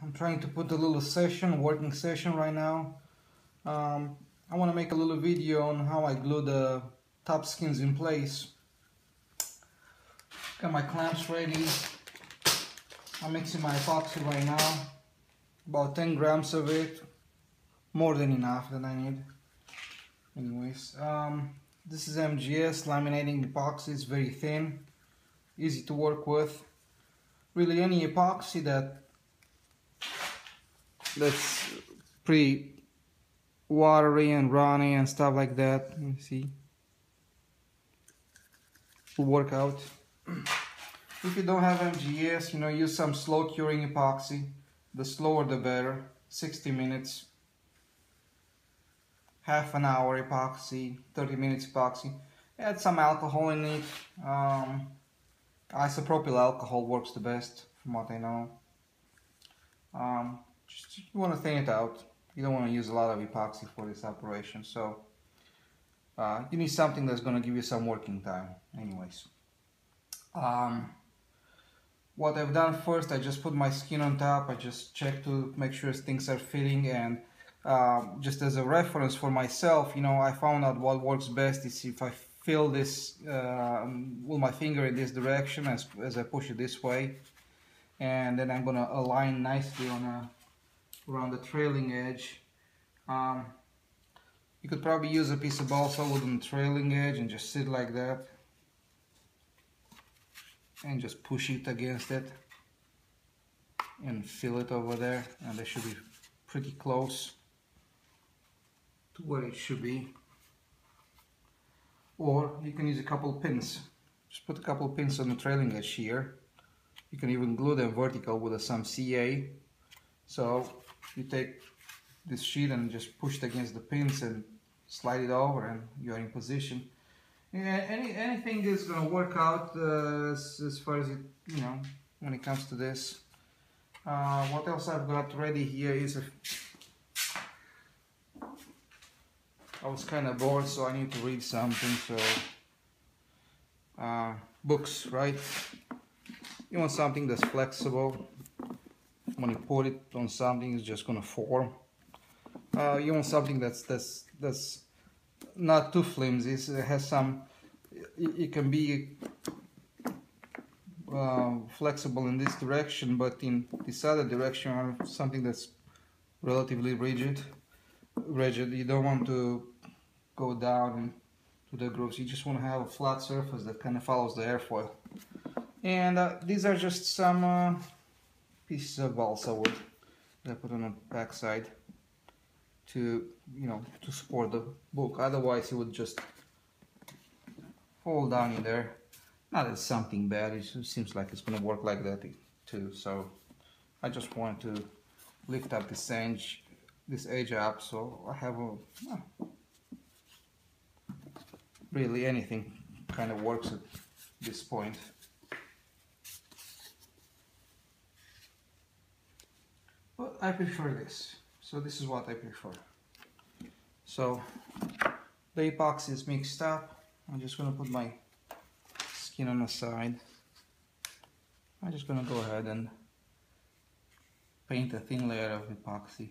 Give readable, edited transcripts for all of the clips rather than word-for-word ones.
I'm trying to put a little session, working session right now. I want to make a little video on how I glue the top skins in place. Got my clamps ready. I'm mixing my epoxy right now. About 10 grams of it. More than enough that I need. Anyways, this is MGS laminating epoxy. It's very thin, easy to work with. Really, any epoxy that's pretty watery and runny and stuff like that, let me see, will work out. If you don't have MGS, use some slow curing epoxy. The slower the better. 60 minutes, half an hour epoxy, 30 minutes epoxy. Add some alcohol in it. Isopropyl alcohol works the best from what I know. Just, you want to thin it out. You don't want to use a lot of epoxy for this operation, so you need something that's going to give you some working time. Anyways, what I've done first, I just put my skin on top. I just check to make sure things are fitting, and just as a reference for myself, I found out what works best is if I fill this with my finger in this direction as I push it this way, and then I'm gonna align nicely around the trailing edge. You could probably use a piece of balsa wood on the trailing edge and just sit like that and just push it against it and fill it over there, and they should be pretty close to where it should be. Or you can use a couple pins. Just put a couple pins on the trailing edge here. You can even glue them vertical with some CA. So you take this sheet and just push it against the pins and slide it over, and you're in position. Yeah, anything is going to work out as far as it, when it comes to this. What else I've got ready here is I was kind of bored, so I need to read something. So books, right? You want something that's flexible. When you put it on something, it's just gonna form. You want something that's not too flimsy. It has some. It can be flexible in this direction, but in this other direction, something that's relatively rigid. You don't want to go down to the grooves. You just want to have a flat surface that kind of follows the airfoil. And these are just some pieces of balsa wood that I put on the back side to to support the book. Otherwise it would just fall down in there. Not as something bad, it seems like it's gonna work like that too. So I just wanted to lift up this edge up, so I have really anything kind of works at this point. But I prefer this, so this is what I prefer. So the epoxy is mixed up. I'm just going to put my skin on the side. I'm just going to go ahead and paint a thin layer of epoxy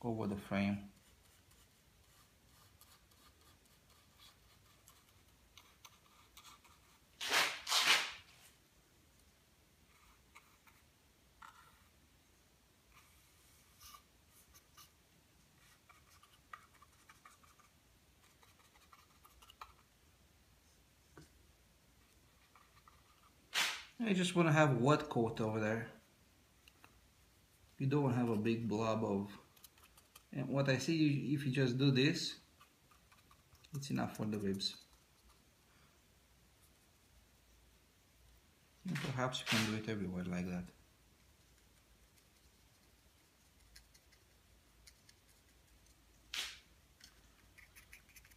over the frame. I just want to have a wet coat over there. You don't want to have a big blob of, and what I see, if you just do this, it's enough for the ribs. And perhaps you can do it everywhere like that.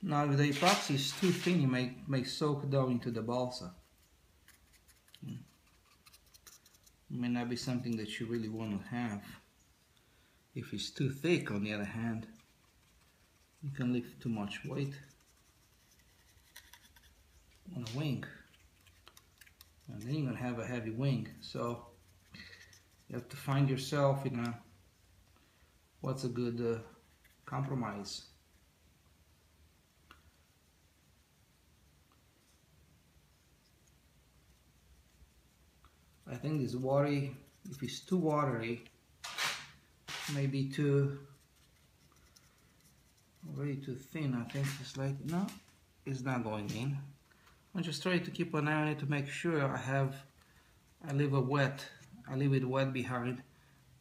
Now if the epoxy is too thin, you may soak down into the balsa. It may not be something that you really want to have. If it's too thick, on the other hand, you can lift too much weight on a wing, and then you're going to have a heavy wing. So You have to find yourself in a what's a good compromise. I think this watery, if it's too watery, maybe already too thin. I think it's like, no, it's not going in. I'm just trying to keep an eye on it to make sure I leave it wet behind,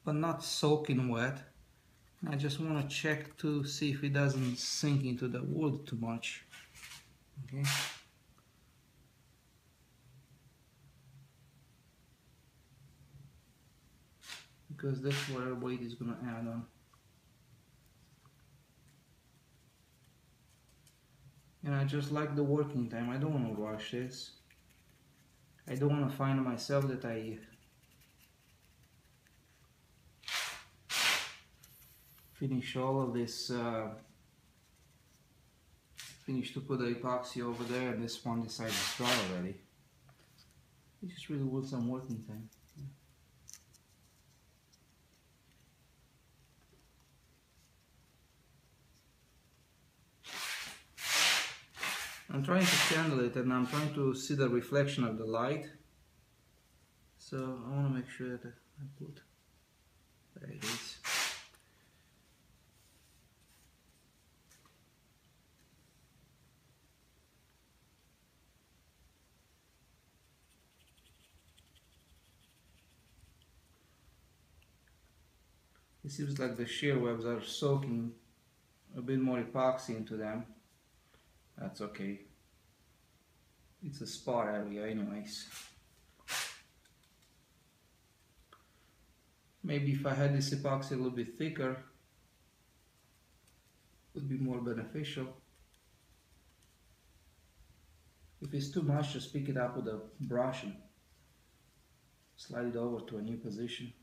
but not soaking wet. I just want to check to see if it doesn't sink into the wood too much. Okay. Because that's where weight is going to add on. And I just like the working time. I don't want to rush this. I don't want to find myself that I finish all of this, finish to put the epoxy over there, and this one decided to dry already. It just really wants some working time. I'm trying to candle it, and I'm trying to see the reflection of the light. So I want to make sure that I put, there it is. It seems like the shear webs are soaking a bit more epoxy into them. That's okay. It's a spot area anyways. Maybe if I had this epoxy a little bit thicker, it would be more beneficial. If it's too much, just pick it up with a brush and slide it over to a new position.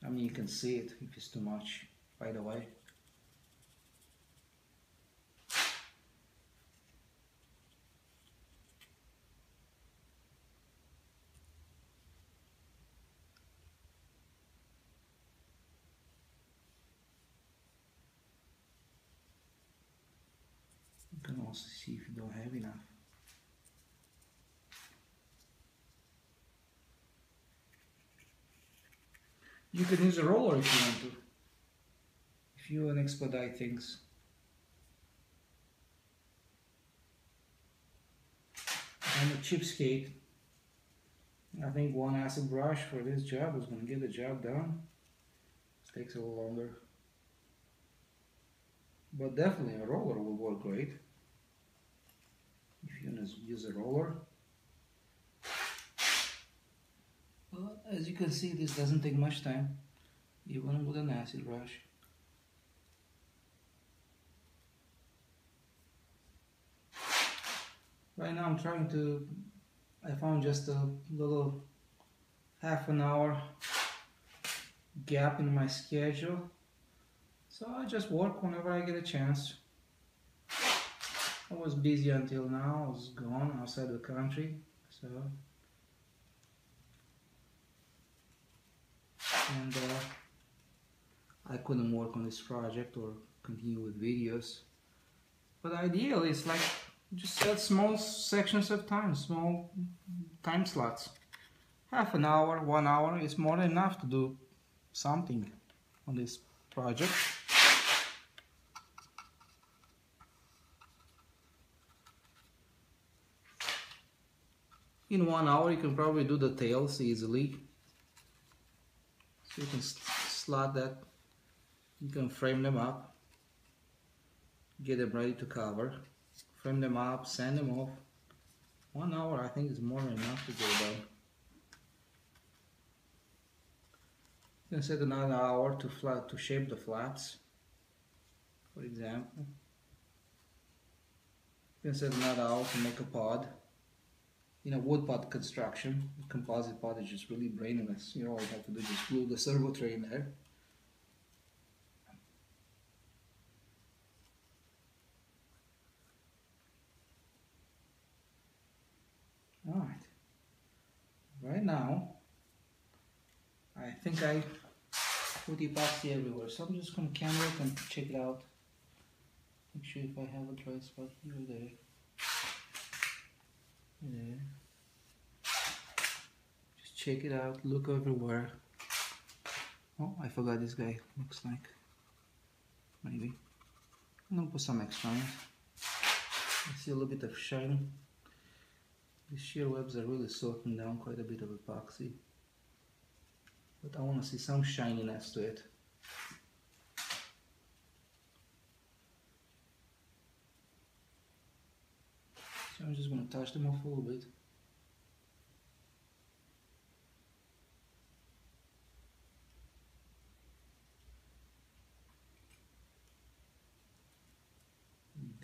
I mean, you can see it if it's too much right away. You can also see if you don't have enough. You can use a roller if you want to, if you want to expedite things. I'm a cheapskate. I think one acid brush for this job is going to get the job done. It takes a little longer. But definitely a roller will work great. If you want to use a roller. Well, as you can see, this doesn't take much time, even with an acid brush. Right now I'm trying to, I found just a little half an hour gap in my schedule. So I just work whenever I get a chance. I was busy until now, I was gone outside the country, so. And I couldn't work on this project or continue with videos. But ideally, it's like just set small sections of time, small time slots. Half an hour, 1 hour is more than enough to do something on this project. In 1 hour, you can probably do the tails easily. So you can slot that, you can frame them up, get them ready to cover, frame them up, sand them off. 1 hour I think is more than enough to get it done. You can set another hour to shape the flaps, for example. You can set another hour to make a pod. In a wood pod construction, a composite pod is just really brainless. You know, all you have to do is just glue the servo tray in there. Alright. Right now, I think I put epoxy everywhere, so I'm just going to camera it and check it out. Make sure if I have a dry spot here or there. There. Just check it out, look everywhere. Oh, I forgot this guy, looks like. Maybe. I'm going to put some extra on it. I see a little bit of shine. The shear webs are really soaking down quite a bit of epoxy. But I want to see some shininess to it. So I'm just going to touch them off a little bit.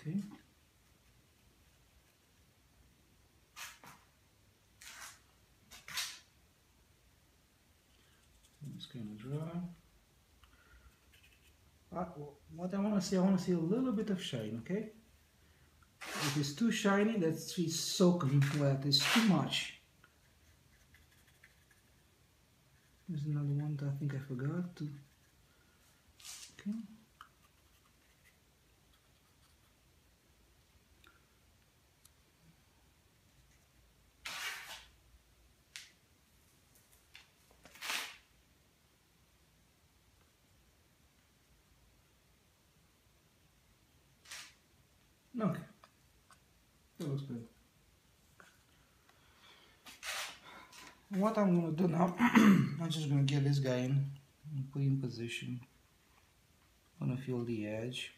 Okay. It's kind of dry. What I want to see a little bit of shine, okay? If it's too shiny, that's soaking wet. It's too much. There's another one that I think I forgot to. Okay. Okay. That looks good. What I'm going to do now, I'm just going to get this guy in and put in position. I'm going to feel the edge.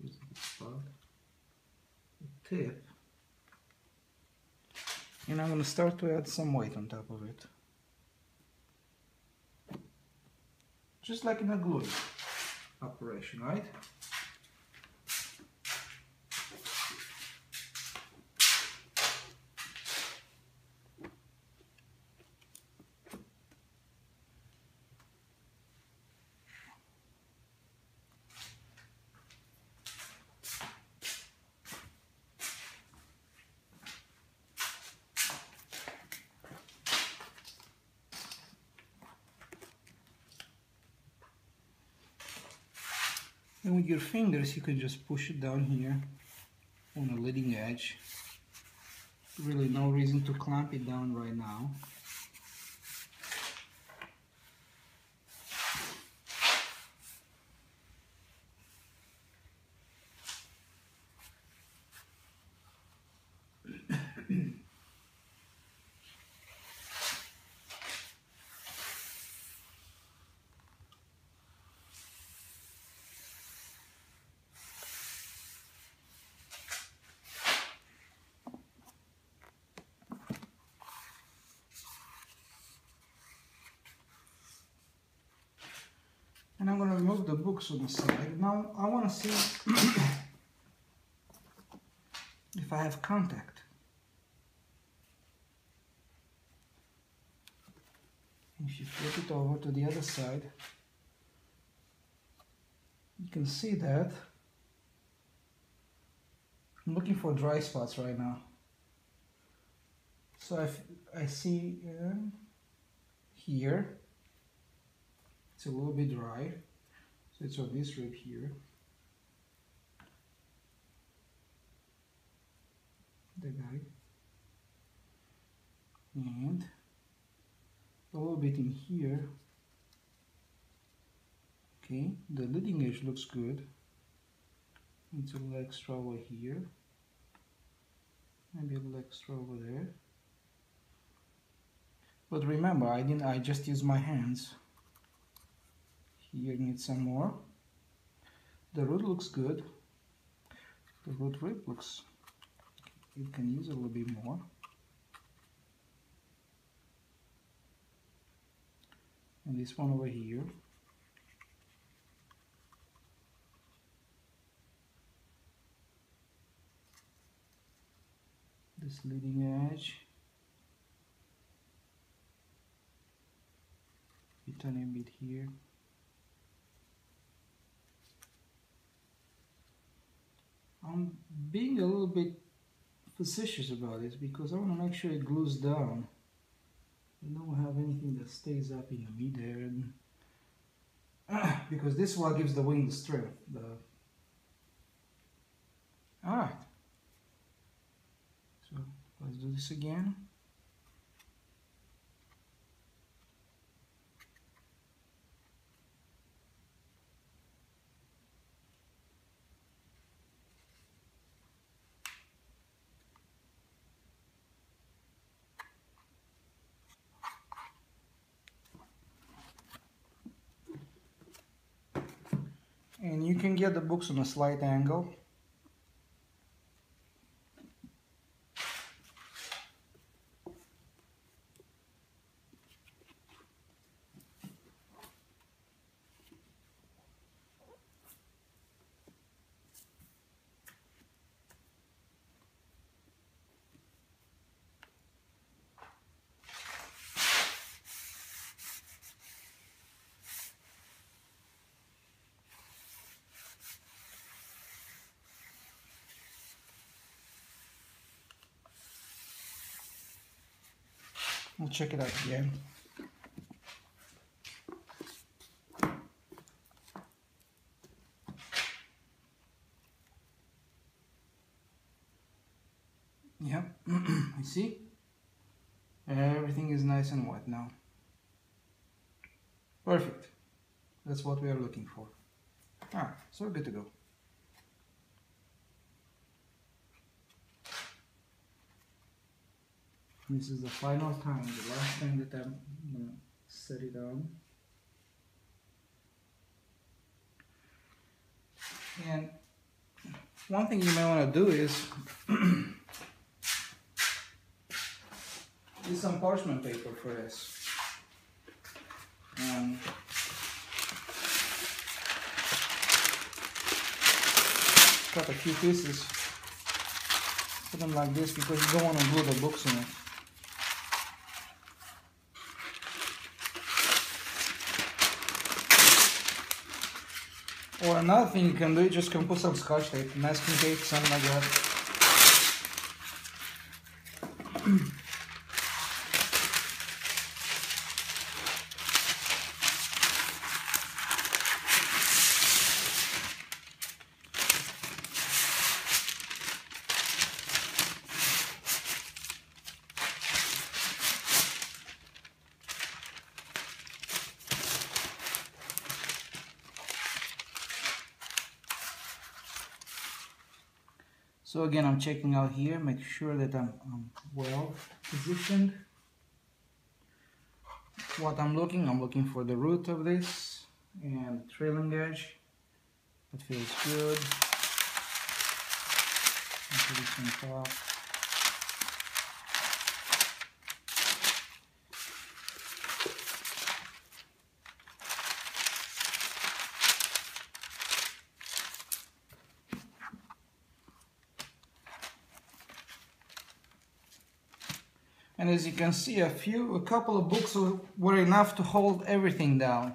Here's the spot. The tip. And I'm going to start to add some weight on top of it. Just like in a glue operation, right? And with your fingers, you can just push it down here on the leading edge. Really no reason to clamp it down right now. And I'm going to remove the books on the side. Now I want to see if I have contact. If you flip it over to the other side, you can see that I'm looking for dry spots right now. So I see here, it's a little bit dry, so it's on this rib here. The guy. And a little bit in here. Okay, the leading edge looks good. It's a little extra over here. Maybe a little extra over there. But remember, I just used my hands. Here needs some more. The root looks good. The root rib looks, it can use a little bit more. And this one over here. This leading edge. A tiny bit here. I'm being a little bit facetious about this because I want to make sure it glues down. I don't have anything that that stays up in the mid-head. Because this one gives the wing the strength. Alright. So let's do this again. And you can get the books on a slight angle. We'll check it out again. Yep, you see? Everything is nice and white now. Perfect. That's what we are looking for. Alright, so we're good to go. This is the final time, the last time that I'm gonna set it on. And one thing you may want to do is use some parchment paper for this. Cut a few pieces, put them like this because you don't want to glue the books in it. Or another thing you can do, you just can put some scotch tape, masking tape, something like that. So again, I'm checking out here, make sure that I'm well positioned. What I'm looking for the root of this and trailing edge. That feels good. Put this on top. And as you can see, a couple of books were enough to hold everything down.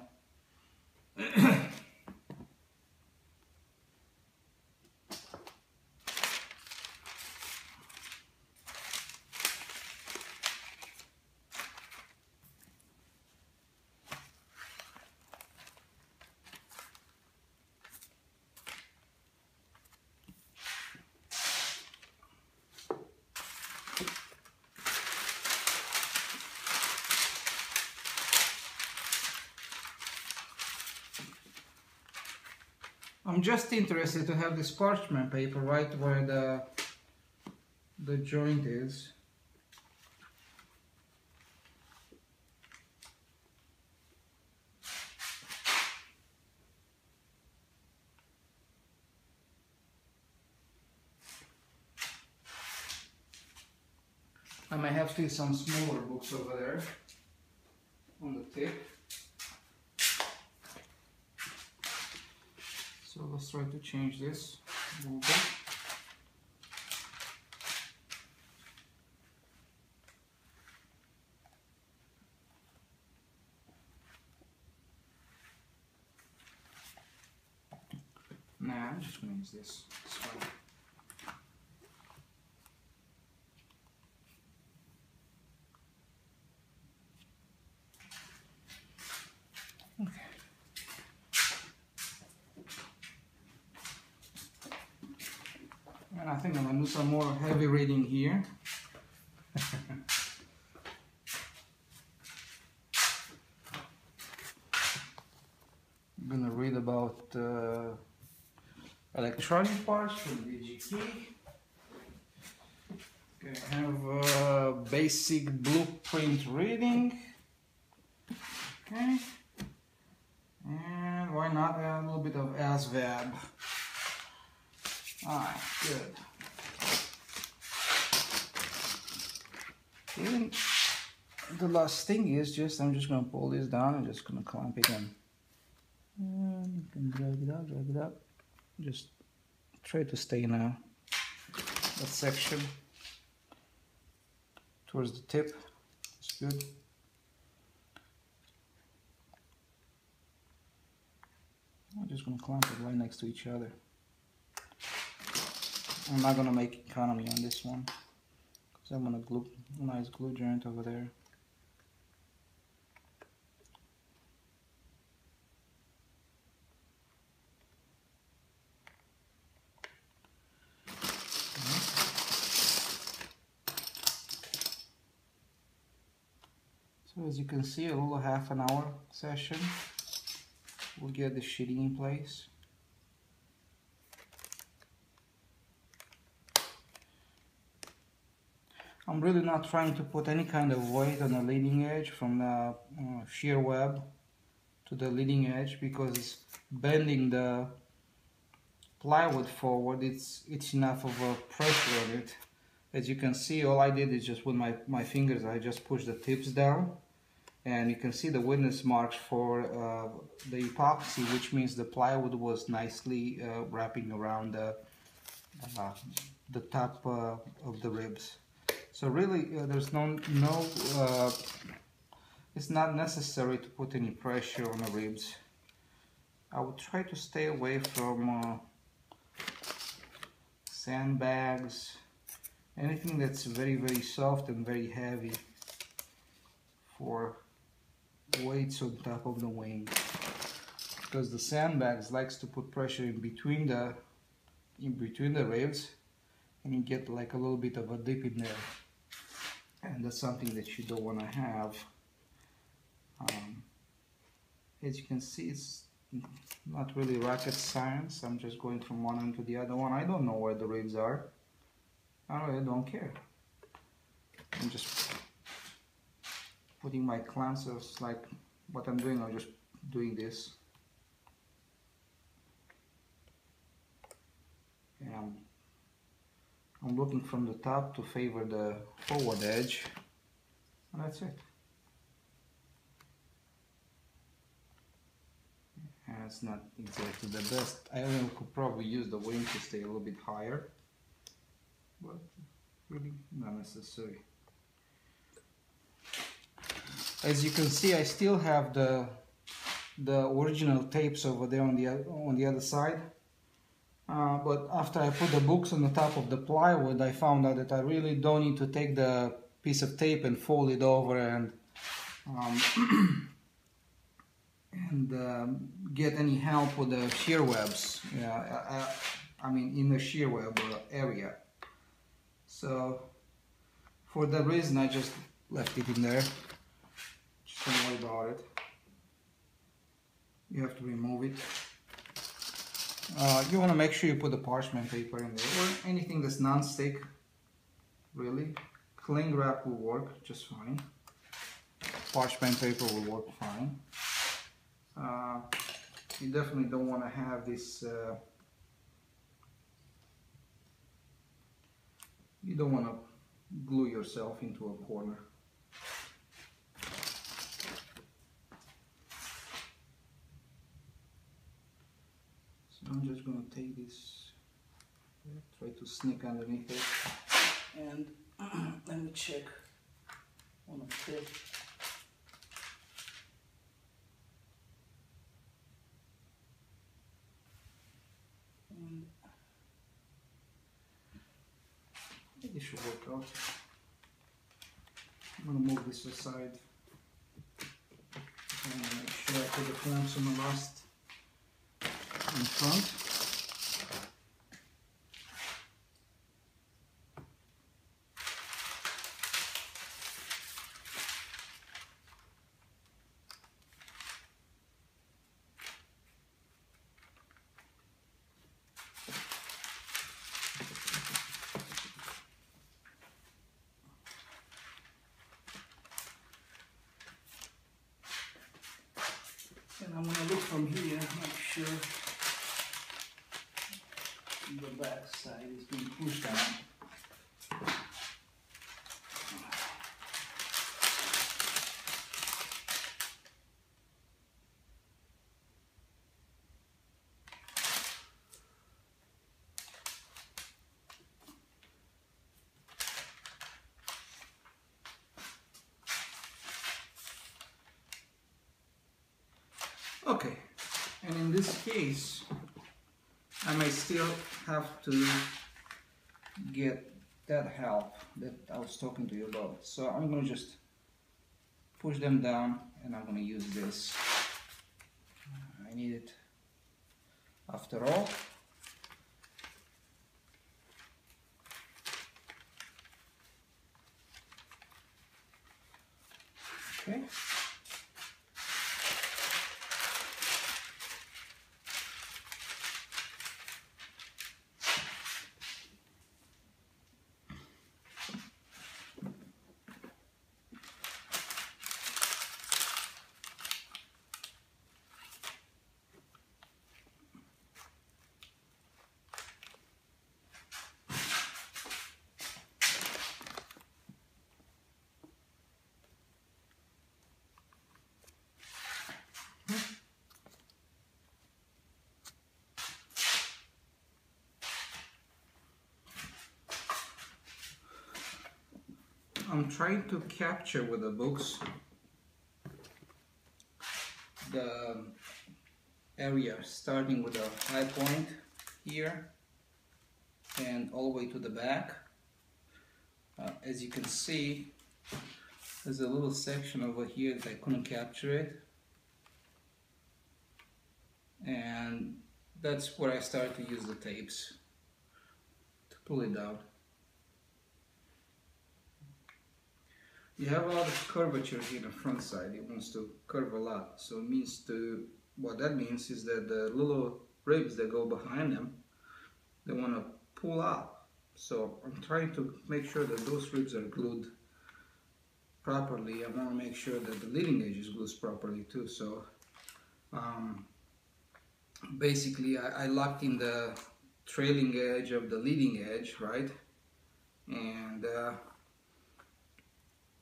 I'm just interested to have this parchment paper right where the joint is. I might have to use some smaller books over there on the tip. So let's try to change this a little bit. Nah, I'm just going to use this. It's fine. I think I'm gonna do some more heavy reading here. I'm gonna read about electronic parts from DigiKey. Okay, I have a basic blueprint reading. Okay, and why not add a little bit of ASVAB? Alright, good. Even the last thing is just, I'm just going to pull this down. I'm just going to clamp it in. And you can drag it up. Just try to stay in that section towards the tip. It's good. I'm just going to clamp it right next to each other. I'm not going to make economy on this one because I'm going to glue a nice glue joint over there. So as you can see, a little half an hour session will get the sheeting in place. I'm really not trying to put any kind of weight on the leading edge from the shear web to the leading edge, because bending the plywood forward, it's enough of a pressure on it. As you can see, all I did is just with my fingers, I just pushed the tips down, and you can see the witness marks for the epoxy, which means the plywood was nicely wrapping around the top of the ribs. So really, there's it's not necessary to put any pressure on the ribs. I would try to stay away from sandbags, anything that's very, very soft and very heavy for weights on top of the wing, because the sandbags likes to put pressure in between the ribs, and you get like a little bit of a dip in there, and that's something that you don't want to have. As you can see, it's not really rocket science. I'm just going from one end to the other one. I don't know where the ribs are. I really don't care. I'm just putting my clamps, so it's like what I'm doing. I'm just doing this, and I'm looking from the top to favor the forward edge, and that's it. And it's not exactly the best. I could probably use the wing to stay a little bit higher, but really not necessary. As you can see, I still have the original tapes over there on the other side. But after I put the books on the top of the plywood, I found out that I really don't need to take the piece of tape and fold it over and get any help with the shear webs. Yeah, I mean in the shear web area. So for that reason, I just left it in there. Just don't worry about it. You have to remove it. You want to make sure you put the parchment paper in there, or anything that's non-stick. Really, cling wrap will work just fine. Parchment paper will work fine. You definitely don't want to have this. You don't want to glue yourself into a corner. I'm just going to take this, try to sneak underneath it, and let me check on the tip. And I think it should work out. I'm going to move this aside and make sure I put the clamps on the last in front. And I'm gonna look from here, make sure the back side is being pushed down. Okay, and in this case, I may still have to get that help that I was talking to you about. So I'm going to just push them down, and I'm going to use this. I need it after all. Okay. I'm trying to capture with the books the area starting with a high point here and all the way to the back. As you can see, there's a little section over here that I couldn't capture it, and that's where I started to use the tapes to pull it out. You have a lot of curvature here in the front side. It wants to curve a lot, so it means what that means is that the little ribs that go behind them, they want to pull out. So I'm trying to make sure that those ribs are glued properly. I want to make sure that the leading edge is glued properly too. So basically I locked in the trailing edge of the leading edge, right? And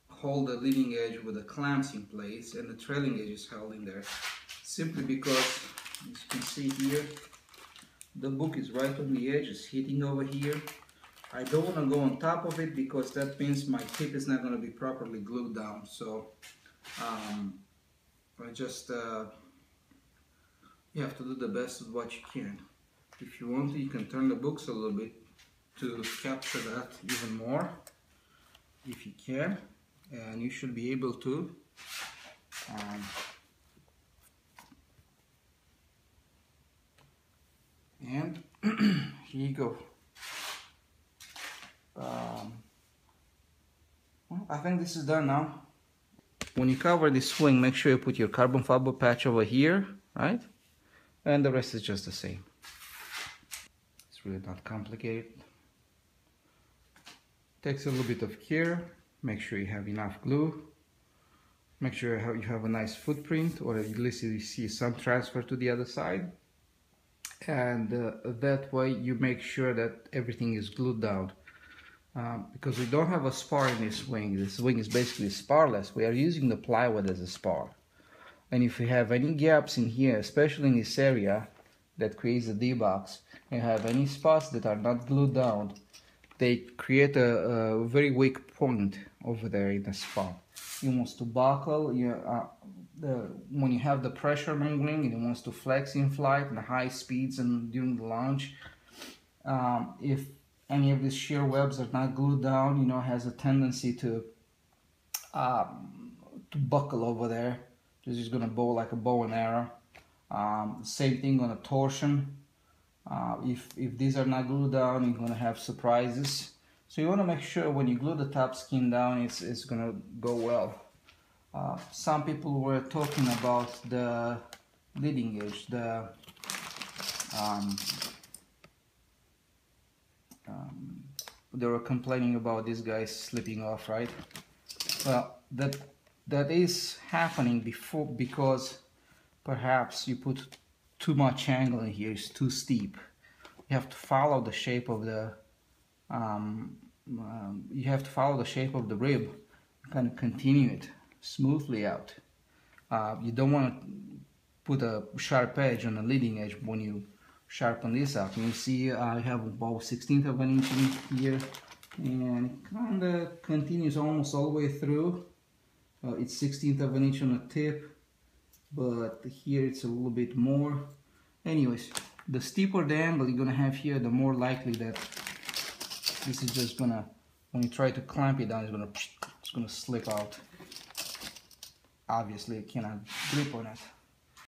hold the leading edge with the clamps in place, and the trailing edge is held in there simply because, as you can see here, the book is right on the edge, it's hitting over here. I don't want to go on top of it because that means my tip is not going to be properly glued down. So I just you have to do the best with what you can. If you want to, you can turn the books a little bit to capture that even more if you can, and you should be able to. And here you go. Well, I think this is done now. When you cover this swing, make sure you put your carbon fiber patch over here, right? And the rest is just the same. It's really not complicated. Takes a little bit of care. Make sure you have enough glue. Make sure you have a nice footprint, or at least you see some transfer to the other side. And that way you make sure that everything is glued down. Because we don't have a spar in this wing. This wing is basically sparless. We are using the plywood as a spar. And if you have any gaps in here, especially in this area that creates a D-box, and have any spots that are not glued down, they create a very weak point over there in the spot. It wants to buckle. When you have the pressure mingling, it wants to flex in flight and high speeds and during the launch. If any of these shear webs are not glued down, it has a tendency to buckle over there. This is going to bow like a bow and arrow. Same thing on a torsion. If these are not glued down, you're going to have surprises. So you want to make sure when you glue the top skin down, it's going to go well. Some people were talking about the leading edge, they were complaining about these guys slipping off, right? Well, that is happening because perhaps you put too much angle in here, it's too steep. You have to follow the shape of the rib, kind of continue it smoothly out. You don't want to put a sharp edge on the leading edge when you sharpen this out. You see I have about 1/16 of an inch in here, and it kind of continues almost all the way through. It's 1/16 of an inch on the tip, but here it's a little bit more. Anyways, the steeper the angle you're gonna have here, the more likely that this is just gonna, when you try to clamp it down, it's gonna slip out. Obviously, you cannot grip on it.